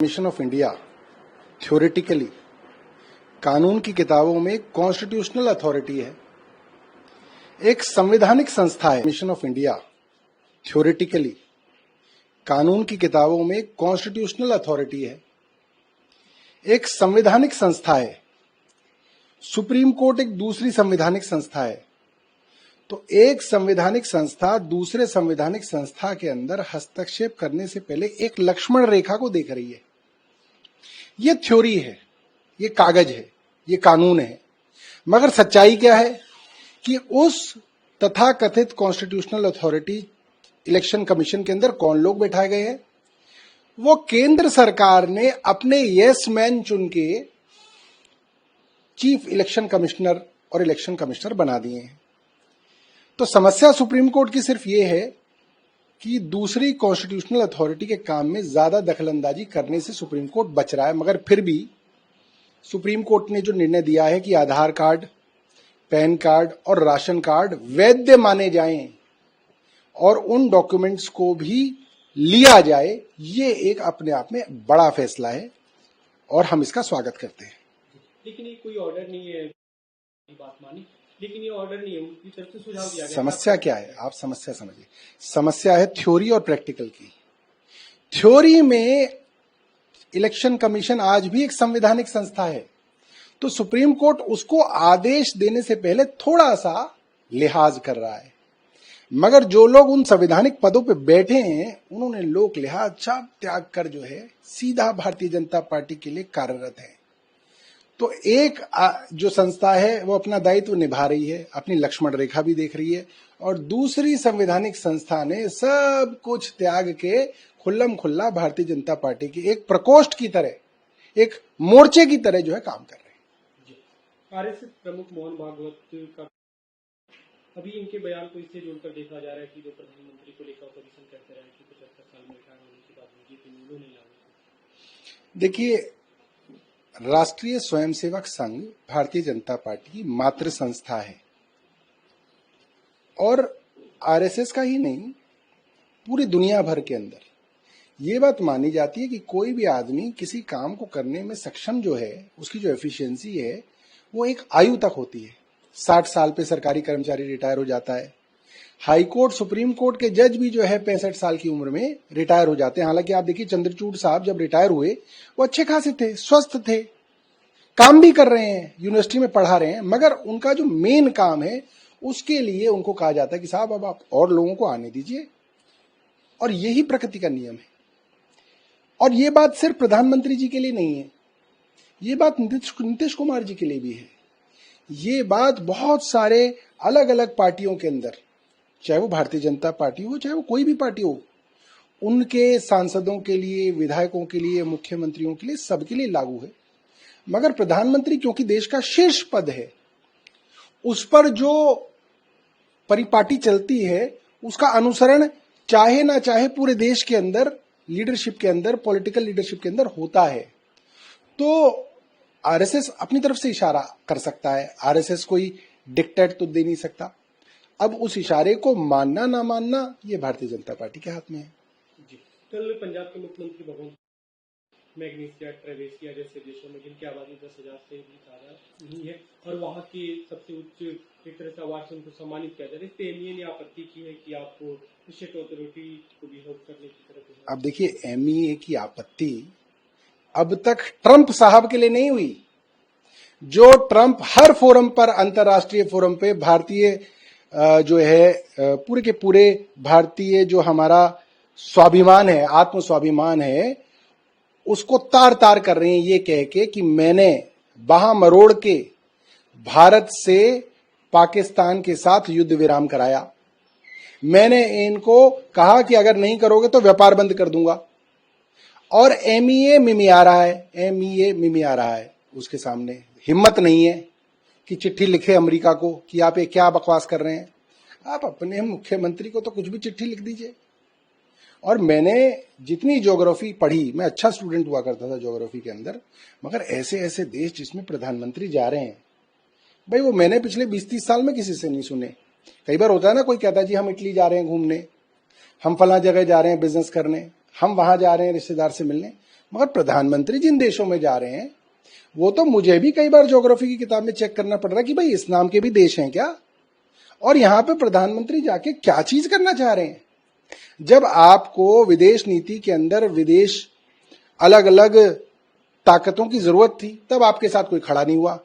Commission of India theoretically कानून की किताबों में कॉन्स्टिट्यूशनल अथॉरिटी है, एक संवैधानिक संस्था है। कमीशन ऑफ इंडिया थ्योरेटिकली कानून की किताबों में कॉन्स्टिट्यूशनल अथॉरिटी है, एक संवैधानिक संस्था है। सुप्रीम कोर्ट एक दूसरी संवैधानिक संस्था है। तो एक संवैधानिक संस्था दूसरे संवैधानिक संस्था के अंदर हस्तक्षेप करने से पहले एक लक्ष्मण रेखा को देख रही है। ये थ्योरी है, ये कागज है, ये कानून है, मगर सच्चाई क्या है कि उस तथाकथित कॉन्स्टिट्यूशनल अथॉरिटी इलेक्शन कमीशन के अंदर कौन लोग बैठाए गए हैं? वो केंद्र सरकार ने अपने यस मैन चुन के चीफ इलेक्शन कमिश्नर और इलेक्शन कमिश्नर बना दिए हैं। तो समस्या सुप्रीम कोर्ट की सिर्फ ये है कि दूसरी कॉन्स्टिट्यूशनल अथॉरिटी के काम में ज्यादा दखलंदाजी करने से सुप्रीम कोर्ट बच रहा है। मगर फिर भी सुप्रीम कोर्ट ने जो निर्णय दिया है कि आधार कार्ड, पैन कार्ड और राशन कार्ड वैध माने जाएं और उन डॉक्यूमेंट्स को भी लिया जाए, ये एक अपने आप में बड़ा फैसला है और हम इसका स्वागत करते हैं। लेकिन ये कोई ऑर्डर नहीं है, बात मानी, लेकिन ये ऑर्डर नहीं है, उनकी तरफ से सुझाव दिया गया। समस्या क्या है? आप समस्या समझिए। समस्या है थ्योरी और प्रैक्टिकल की। थ्योरी में इलेक्शन कमीशन आज भी एक संवैधानिक संस्था है, तो सुप्रीम कोर्ट उसको आदेश देने से पहले थोड़ा सा लिहाज कर रहा है। मगर जो लोग उन संवैधानिक पदों पे बैठे हैं, उन्होंने लोक लिहाज सब त्याग कर जो है सीधा भारतीय जनता पार्टी के लिए कार्यरत है। तो एक जो संस्था है वो अपना दायित्व निभा रही है, अपनी लक्ष्मण रेखा भी देख रही है, और दूसरी संवैधानिक संस्था ने सब कुछ त्याग के खुल्लम खुल्ला भारतीय जनता पार्टी की एक प्रकोष्ठ की तरह, एक मोर्चे की तरह जो है काम कर रहे हैं। आरएसएस प्रमुख मोहन भागवत का अभी इनके बयान को इससे जोड़कर देखा जा रहा है कि जो प्रधानमंत्री को लेकर ऑपोजिशन कहते रहे कि 75 साल में रिटायर होने के बाद बीजेपी नींबू नहीं लाने। देखिए, राष्ट्रीय स्वयंसेवक संघ भारतीय जनता पार्टी की मातृ संस्था है और आरएसएस का ही नहीं, पूरी दुनिया भर के अंदर ये बात मानी जाती है कि कोई भी आदमी किसी काम को करने में सक्षम जो है, उसकी जो एफिशिएंसी है वो एक आयु तक होती है। 60 साल पे सरकारी कर्मचारी रिटायर हो जाता है। हाई कोर्ट, सुप्रीम कोर्ट के जज भी जो है 65 साल की उम्र में रिटायर हो जाते हैं। हालांकि आप देखिए, चंद्रचूड़ साहब जब रिटायर हुए वो अच्छे खासे थे, स्वस्थ थे, काम भी कर रहे हैं, यूनिवर्सिटी में पढ़ा रहे हैं, मगर उनका जो मेन काम है उसके लिए उनको कहा जाता है कि साहब अब आप और लोगों को आने दीजिए। और यही प्रकृति का नियम है। और ये बात सिर्फ प्रधानमंत्री जी के लिए नहीं है, ये बात नीतीश कुमार जी के लिए भी है। ये बात बहुत सारे अलग अलग पार्टियों के अंदर, चाहे वो भारतीय जनता पार्टी हो, चाहे वो कोई भी पार्टी हो, उनके सांसदों के लिए, विधायकों के लिए, मुख्यमंत्रियों के लिए, सबके लिए लागू है। मगर प्रधानमंत्री क्योंकि देश का शीर्ष पद है, उस पर जो परिपाटी चलती है उसका अनुसरण चाहे ना चाहे पूरे देश के अंदर लीडरशिप के अंदर, पॉलिटिकल लीडरशिप के अंदर होता है। तो आरएसएस अपनी तरफ से इशारा कर सकता है, आरएसएस कोई डिक्टेट तो दे नहीं सकता। अब उस इशारे को मानना ना मानना ये भारतीय जनता पार्टी के हाथ में है। जी, कल पंजाब के मुख्यमंत्री भगवंत मैग्नीसिया, ट्रेवेसिया जैसे देशों में जिनकी आबादी 10,000 से भी ज्यादा नहीं है और वहाँ की सबसे उच्च एक तरह से अवार्ड से उनको सम्मानित किया जाए, इस पे एमईए ने आपत्ति की है कि आपको स्टेट अथॉरिटी को भी हेल्प करने की तरफ। अब देखिए, एमईए की आपत्ति अब तक ट्रंप साहब के लिए नहीं हुई। जो ट्रंप हर फोरम पर, अंतर्राष्ट्रीय फोरम पे भारतीय जो है पूरे के पूरे भारतीय जो हमारा स्वाभिमान है, आत्म स्वाभिमान है, उसको तार तार कर रहे हैं ये कह के कि मैंने बाह मरोड़ के भारत से पाकिस्तान के साथ युद्ध विराम कराया, मैंने इनको कहा कि अगर नहीं करोगे तो व्यापार बंद कर दूंगा। और एमईए मिमिया रहा है, एमईए मिमिया रहा है। उसके सामने हिम्मत नहीं है कि चिट्ठी लिखे अमेरिका को कि आप ये क्या बकवास कर रहे हैं। आप अपने मुख्यमंत्री को तो कुछ भी चिट्ठी लिख दीजिए। और मैंने जितनी ज्योग्राफी पढ़ी, मैं अच्छा स्टूडेंट हुआ करता था ज्योग्राफी के अंदर, मगर ऐसे ऐसे देश जिसमें प्रधानमंत्री जा रहे हैं, भाई वो मैंने पिछले 20-30 साल में किसी से नहीं सुने। कई बार होता है ना, कोई कहता है जी हम इटली जा रहे हैं घूमने, हम फला जगह जा रहे हैं बिजनेस करने, हम वहां जा रहे हैं रिश्तेदार से मिलने। मगर प्रधानमंत्री जिन देशों में जा रहे हैं वो तो मुझे भी कई बार ज्योग्राफी की किताब में चेक करना पड़ रहा है कि भाई इस नाम के भी देश हैं क्या, और यहां पे प्रधानमंत्री जाके क्या चीज करना चाह रहे हैं। जब आपको विदेश नीति के अंदर विदेश अलग अलग ताकतों की जरूरत थी तब आपके साथ कोई खड़ा नहीं हुआ।